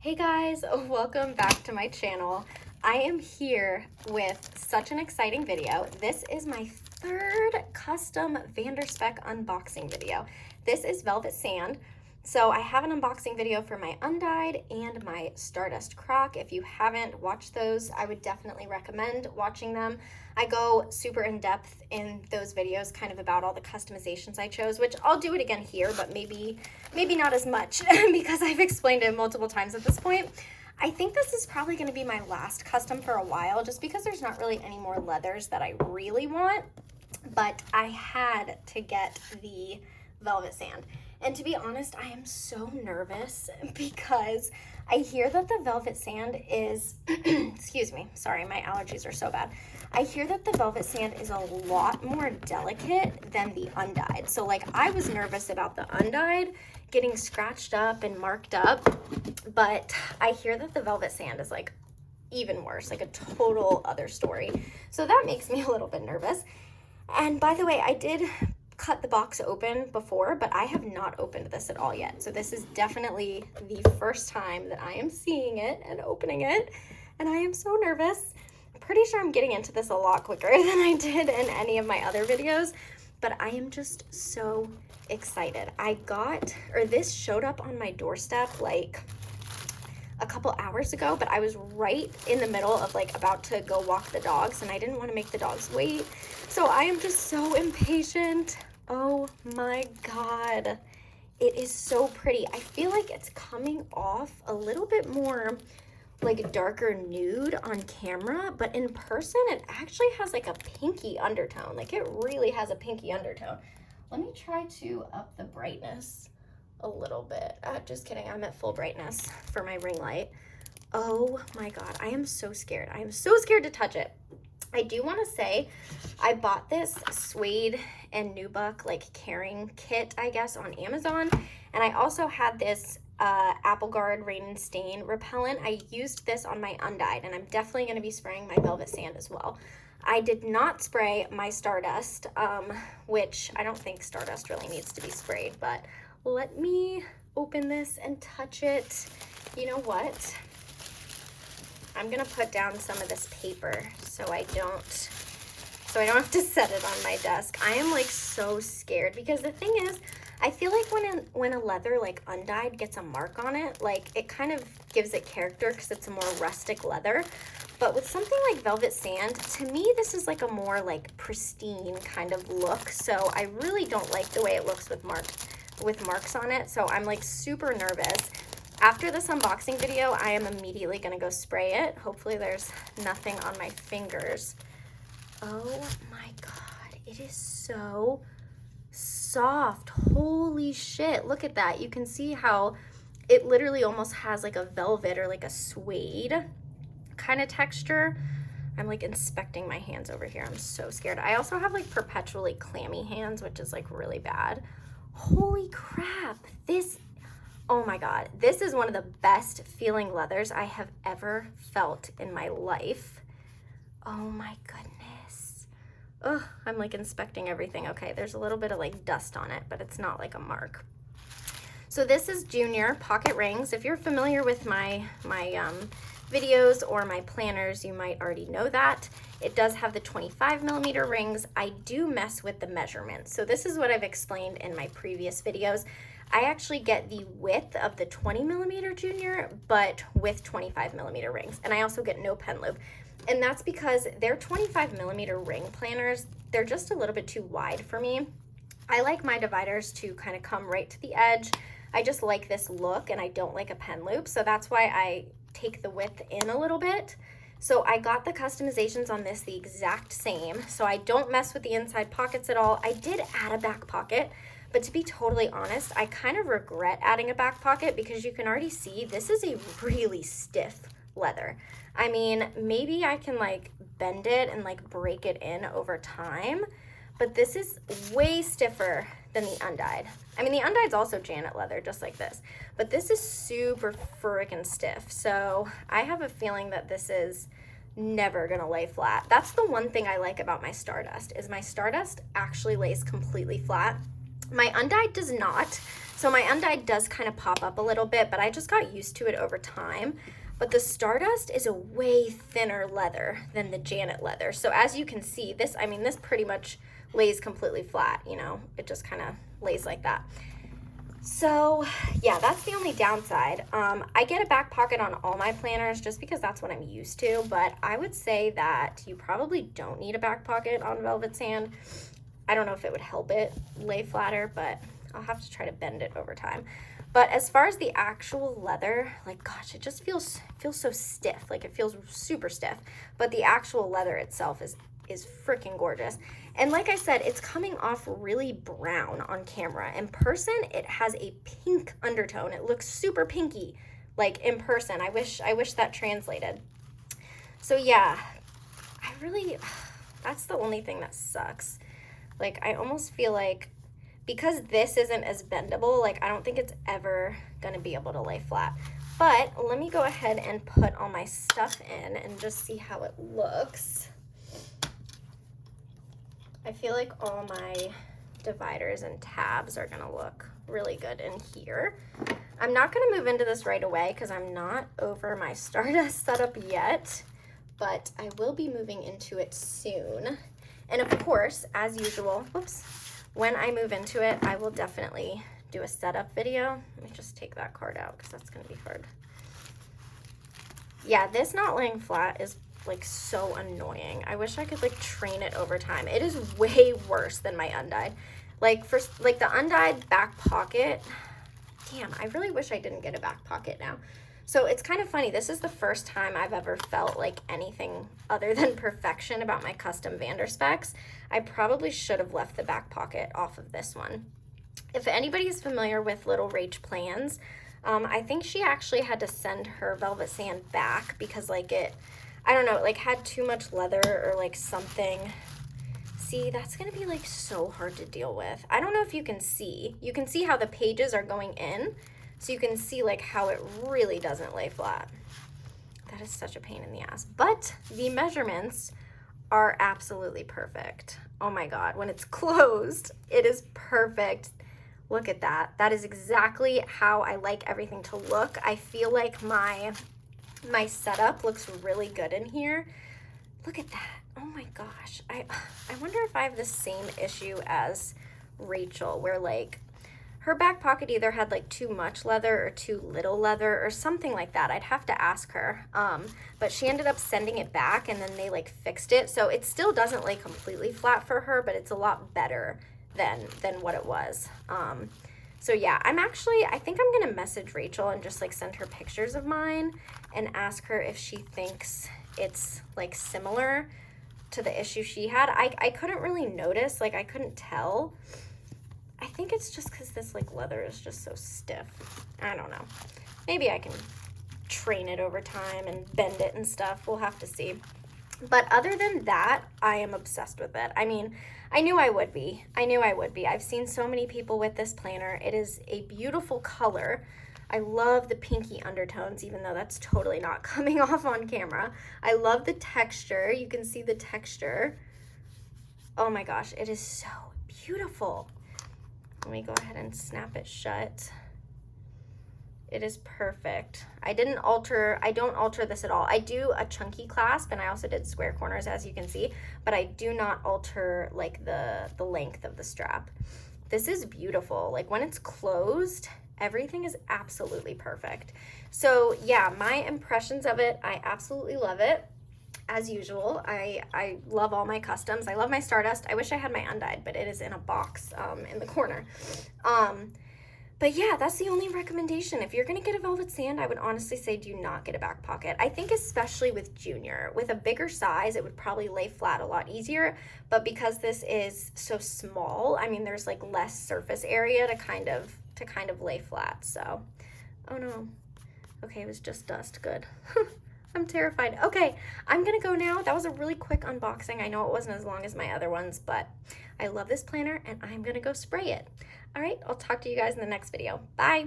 Hey guys, welcome back to my channel. I am here with such an exciting video. This is my third custom Spek unboxing video. This is Velvet Sand. So I have an unboxing video for my undyed and my Stardust croc. If you haven't watched those, I would definitely recommend watching them. I go super in depth in those videos kind of about all the customizations I chose, which I'll do it again here, but maybe not as much because I've explained it multiple times at this point. I think this is probably going to be my last custom for a while just because there's not really any more leathers that I really want, but I had to get the Velvet Sand. And to be honest, I am so nervous because I hear that the Velvet Sand is, excuse me, sorry, my allergies are so bad. I hear that the Velvet Sand is a lot more delicate than the undyed. So like I was nervous about the undyed getting scratched up and marked up, but I hear that the Velvet Sand is like even worse, like a total other story. So that makes me a little bit nervous. And by the way, I did cut the box open before, but I have not opened this at all yet. So this is definitely the first time that I am seeing it and opening it, and I am so nervous. I'm pretty sure I'm getting into this a lot quicker than I did in any of my other videos, but I am just so excited. This showed up on my doorstep like a couple hours ago, but I was right in the middle of like about to go walk the dogs and I didn't want to make the dogs wait. So I am just so impatient. Oh my God. It is so pretty. I feel like it's coming off a little bit more like darker nude on camera, but in person it actually has like a pinky undertone. Like it really has a pinky undertone. Let me try to up the brightness a little bit. Just kidding, I'm at full brightness for my ring light. Oh my God, I am so scared. I am so scared to touch it. I do want to say I bought this suede and nubuck like carrying kit, I guess, on Amazon. And I also had this Apple Guard Rain and Stain repellent. I used this on my undyed, and I'm definitely going to be spraying my Velvet Sand as well. I did not spray my Stardust, which I don't think Stardust really needs to be sprayed, but let me open this and touch it. You know what? I'm gonna put down some of this paper so I don't have to set it on my desk. I am like so scared because the thing is, I feel like when a leather like undyed gets a mark on it, like it kind of gives it character because it's a more rustic leather. But with something like Velvet Sand, to me, this is like a more like pristine kind of look. So I really don't like the way it looks with marks on it. So I'm like super nervous. After this unboxing video, I am immediately gonna go spray it. Hopefully there's nothing on my fingers. Oh my God, it is so soft. Holy shit, look at that. You can see how it literally almost has like a velvet or like a suede kind of texture. I'm like inspecting my hands over here. I'm so scared. I also have like perpetually clammy hands, which is like really bad. Holy crap, oh my God, this is one of the best feeling leathers I have ever felt in my life. Oh my goodness. Ugh, I'm like inspecting everything. Okay, there's a little bit of like dust on it, but it's not like a mark. So this is Junior Pocket Rings. If you're familiar with my videos or my planners, you might already know that. It does have the 25mm rings. I do mess with the measurements. So this is what I've explained in my previous videos. I actually get the width of the 20mm Junior, but with 25mm rings. And I also get no pen loop. And that's because their 25mm ring planners, they're just a little bit too wide for me. I like my dividers to kind of come right to the edge. I just like this look and I don't like a pen loop. So that's why I take the width in a little bit. So I got the customizations on this the exact same. So I don't mess with the inside pockets at all. I did add a back pocket, but to be totally honest, I kind of regret adding a back pocket because you can already see this is a really stiff leather. I mean, maybe I can like bend it and like break it in over time, but this is way stiffer than the undyed. I mean, the undyed's also Janet leather, just like this, but this is super freaking stiff. So I have a feeling that this is never gonna lay flat. That's the one thing I like about my Stardust, is my Stardust actually lays completely flat. My undyed does not. So my undyed does kind of pop up a little bit, but I just got used to it over time. But the Stardust is a way thinner leather than the Janet leather. So as you can see, this, I mean, this pretty much lays completely flat, you know, it just kind of lays like that. So yeah, that's the only downside. I get a back pocket on all my planners just because that's what I'm used to, but I would say that you probably don't need a back pocket on velvet sand. I don't know if it would help it lay flatter, but I'll have to try to bend it over time. But as far as the actual leather, like, gosh, it just feels so stiff. Like, it feels super stiff. But the actual leather itself is freaking gorgeous. And like I said, it's coming off really brown on camera. In person, it has a pink undertone. It looks super pinky, like in person. I wish that translated. So yeah, that's the only thing that sucks. Like, I almost feel like, because this isn't as bendable, like, I don't think it's ever gonna be able to lay flat. But let me go ahead and put all my stuff in and just see how it looks. I feel like all my dividers and tabs are gonna look really good in here. I'm not gonna move into this right away because I'm not over my Stardust setup yet, but I will be moving into it soon. And of course, as usual, whoops, when I move into it, I will definitely do a setup video. Let me just take that card out because that's gonna be hard. Yeah, this not laying flat is like so annoying. I wish I could like train it over time. It is way worse than my undyed. Like, for like the undyed back pocket, damn, I really wish I didn't get a back pocket now. So it's kind of funny. This is the first time I've ever felt like anything other than perfection about my custom VanderSpecs. I probably should have left the back pocket off of this one. If anybody's familiar with Little Rach plans, I think she actually had to send her velvet sand back because like it, I don't know, it like had too much leather or like something. See, that's gonna be like so hard to deal with. I don't know if you can see. You can see how the pages are going in, so you can see like how it really doesn't lay flat. That is such a pain in the ass. But the measurements are absolutely perfect. Oh my God, when it's closed, it is perfect. Look at that. That is exactly how I like everything to look. I feel like my setup looks really good in here. Look at that. Oh my gosh. I wonder if I have the same issue as Rachel, where like her back pocket either had like too much leather or too little leather or something like that. I'd have to ask her. But she ended up sending it back and then they like fixed it. So it still doesn't lay completely flat for her, but it's a lot better than what it was. So yeah, I think I'm gonna message Rachel and just like send her pictures of mine and ask her if she thinks it's like similar to the issue she had. I couldn't really notice, like I couldn't tell. I think it's just because this like leather is just so stiff. I don't know. Maybe I can train it over time and bend it and stuff. We'll have to see. But other than that, I am obsessed with it. I mean, I knew I would be. I've seen so many people with this planner. It is a beautiful color. I love the pinky undertones, even though that's totally not coming off on camera. I love the texture. You can see the texture. Oh my gosh, it is so beautiful. Let me go ahead and snap it shut. It is perfect. I don't alter this at all. I do a chunky clasp and I also did square corners, as you can see, but I do not alter like the length of the strap. This is beautiful. Like when it's closed, everything is absolutely perfect. So yeah, my impressions of it, I absolutely love it. As usual, I love all my customs. I love my Stardust. I wish I had my undyed, but it is in a box in the corner. But yeah, that's the only recommendation. If you're gonna get a velvet sand, I would honestly say do not get a back pocket. I think especially with Junior. With a bigger size, it would probably lay flat a lot easier, but because this is so small, I mean, there's like less surface area to kind of lay flat, so. Oh no. Okay, it was just dust, good. I'm terrified. Okay, I'm gonna go now. That was a really quick unboxing. I know it wasn't as long as my other ones, but I love this planner and I'm gonna go spray it. All right, I'll talk to you guys in the next video. Bye.